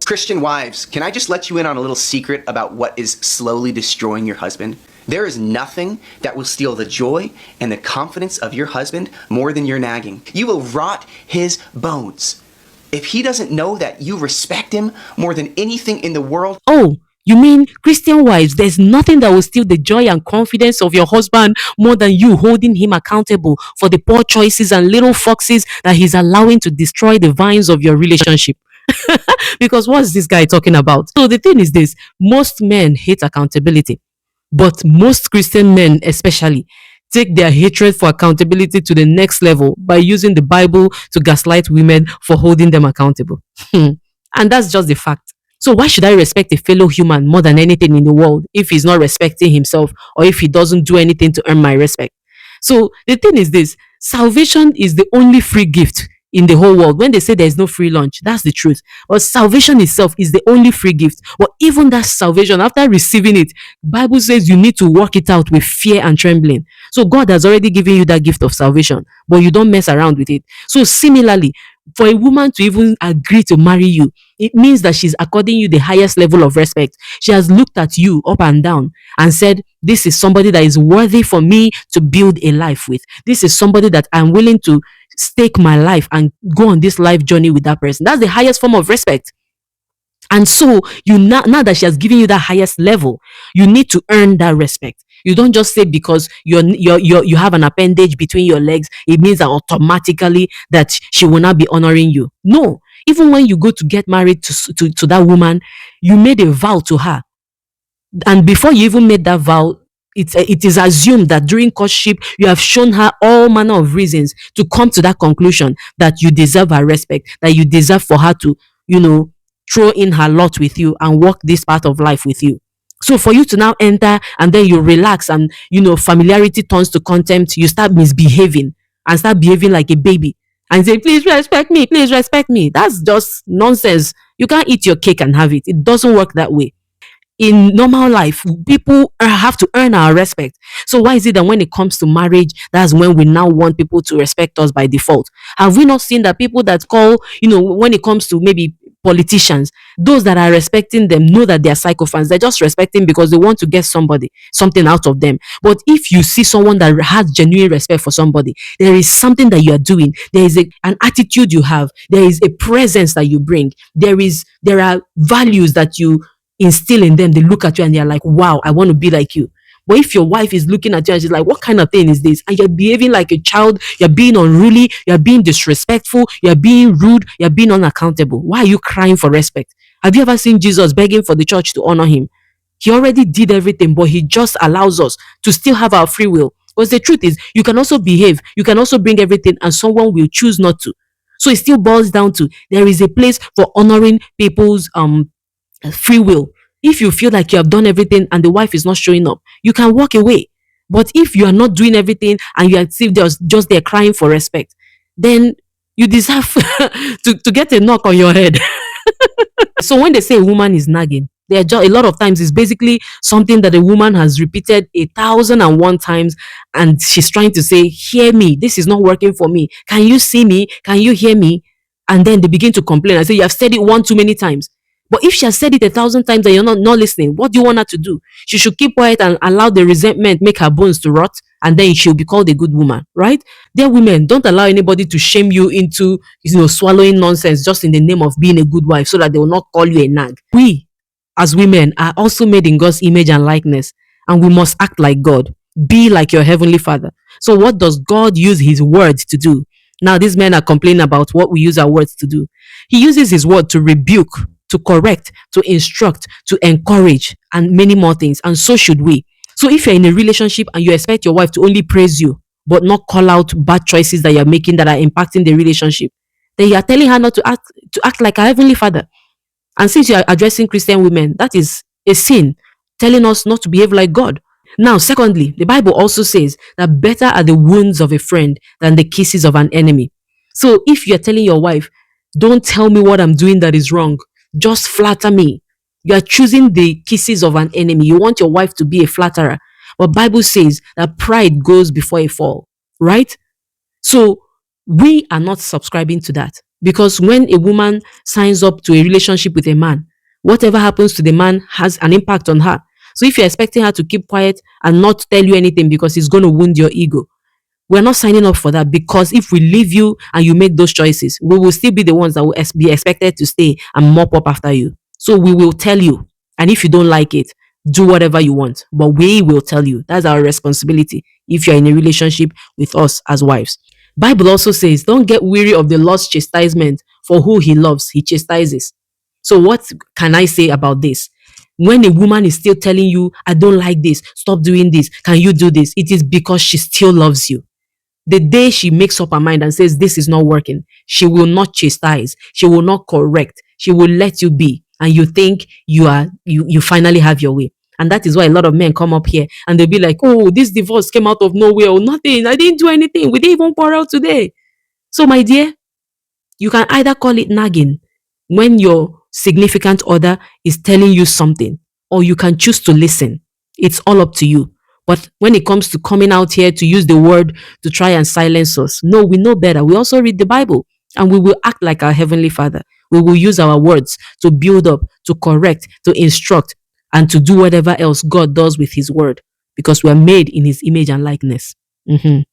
Christian wives, can I just let you in on a little secret about what is slowly destroying your husband? There is nothing that will steal the joy and the confidence of your husband more than your nagging. You will rot his bones. If he doesn't know that you respect him more than anything in the world. Oh, you mean Christian wives, there's nothing that will steal the joy and confidence of your husband more than you holding him accountable for the poor choices and little foxes that he's allowing to destroy the vines of your relationship. Because what's this guy talking about? So the thing is this, most men hate accountability, but most Christian men especially take their hatred for accountability to the next level by using the Bible to gaslight women for holding them accountable. And that's just the fact. So why should I respect a fellow human more than anything in the world if he's not respecting himself or if he doesn't do anything to earn my respect? So the thing is this, salvation is the only free gift in the whole world. When they say there's no free lunch, that's the truth. But salvation itself is the only free gift. But even that salvation, after receiving it, Bible says you need to work it out with fear and trembling. So God has already given you that gift of salvation, but you don't mess around with it. So similarly, for a woman to even agree to marry you, it means that she's according you the highest level of respect. She has looked at you up and down and said, this is somebody that is worthy for me to build a life with. This is somebody that I'm willing to stake my life and go on this life journey with that person. That's the highest form of respect. And so you now that she has given you that highest level, you need to earn that respect. You don't just say because you have an appendage between your legs, it means that automatically that she will not be honoring you. No, even when you go to get married to that woman, you made a vow to her, and before you even made that vow, it is assumed that during courtship you have shown her all manner of reasons to come to that conclusion that you deserve her respect, that you deserve for her to, throw in her lot with you and walk this part of life with you. So for you to now enter and then you relax and familiarity turns to contempt, you start misbehaving and start behaving like a baby and say, please respect me, please respect me. That's just nonsense. You can't eat your cake and have it. It doesn't work that way. In normal life, people have to earn our respect. So why is it that when it comes to marriage, that's when we now want people to respect us by default? Have we not seen that people that call, when it comes to maybe politicians, those that are respecting them know that they are sycophants. They're just respecting because they want to get something out of them. But if you see someone that has genuine respect for somebody, there is something that you are doing. There is an attitude you have. There is a presence that you bring. There are values that you instill in them. They look at you and they're like, wow, I want to be like you. But if your wife is looking at you and she's like, what kind of thing is this? And you're behaving like a child, you're being unruly, you're being disrespectful, you're being rude, you're being unaccountable. Why are you crying for respect? Have you ever seen Jesus begging for the church to honor him? He already did everything, but he just allows us to still have our free will. Because the truth is, you can also behave, you can also bring everything, and someone will choose not to. So it still boils down to, there is a place for honoring people's free will. If you feel like you have done everything and the wife is not showing up, you can walk away. But if you are not doing everything and you are still just there crying for respect, then you deserve to get a knock on your head. So when they say a woman is nagging, a lot of times it's basically something that a woman has repeated 1,001 times, and she's trying to say, hear me, this is not working for me. Can you see me? Can you hear me? And then they begin to complain and say, you have said it one too many times. But if she has said it 1,000 times and you're not listening, what do you want her to do? She should keep quiet and allow the resentment make her bones to rot, and then she'll be called a good woman, right? Dear women, don't allow anybody to shame you into swallowing nonsense just in the name of being a good wife so that they will not call you a nag. We, as women, are also made in God's image and likeness, and we must act like God. Be like your heavenly Father. So what does God use his word to do? Now, these men are complaining about what we use our words to do. He uses his word to rebuke, to correct, to instruct, to encourage, and many more things. And so should we. So if you're in a relationship and you expect your wife to only praise you, but not call out bad choices that you're making that are impacting the relationship, then you are telling her not to act like a heavenly Father. And since you are addressing Christian women, that is a sin, telling us not to behave like God. Now, secondly, the Bible also says that better are the wounds of a friend than the kisses of an enemy. So if you're telling your wife, don't tell me what I'm doing that is wrong, just flatter me, you are choosing the kisses of an enemy. You want your wife to be a flatterer. But Bible says that pride goes before a fall, right? So we are not subscribing to that. Because when a woman signs up to a relationship with a man, whatever happens to the man has an impact on her. So if you're expecting her to keep quiet and not tell you anything because it's going to wound your ego, we're not signing up for that, because if we leave you and you make those choices, we will still be the ones that will be expected to stay and mop up after you. So we will tell you. And if you don't like it, do whatever you want. But we will tell you. That's our responsibility if you're in a relationship with us as wives. Bible also says, don't get weary of the Lord's chastisement, for who he loves, he chastises. So what can I say about this? When a woman is still telling you, I don't like this, stop doing this, can you do this? It is because she still loves you. The day she makes up her mind and says this is not working, she will not chastise, she will not correct, she will let you be, and you think you finally have your way. And that is why a lot of men come up here and they'll be like, oh, this divorce came out of nowhere or nothing, I didn't do anything, we didn't even quarrel today. So my dear, you can either call it nagging when your significant other is telling you something, or you can choose to listen. It's all up to you. But when it comes to coming out here to use the word to try and silence us, no, we know better. We also read the Bible, and we will act like our Heavenly Father. We will use our words to build up, to correct, to instruct, and to do whatever else God does with His word, because we are made in His image and likeness. Mhm.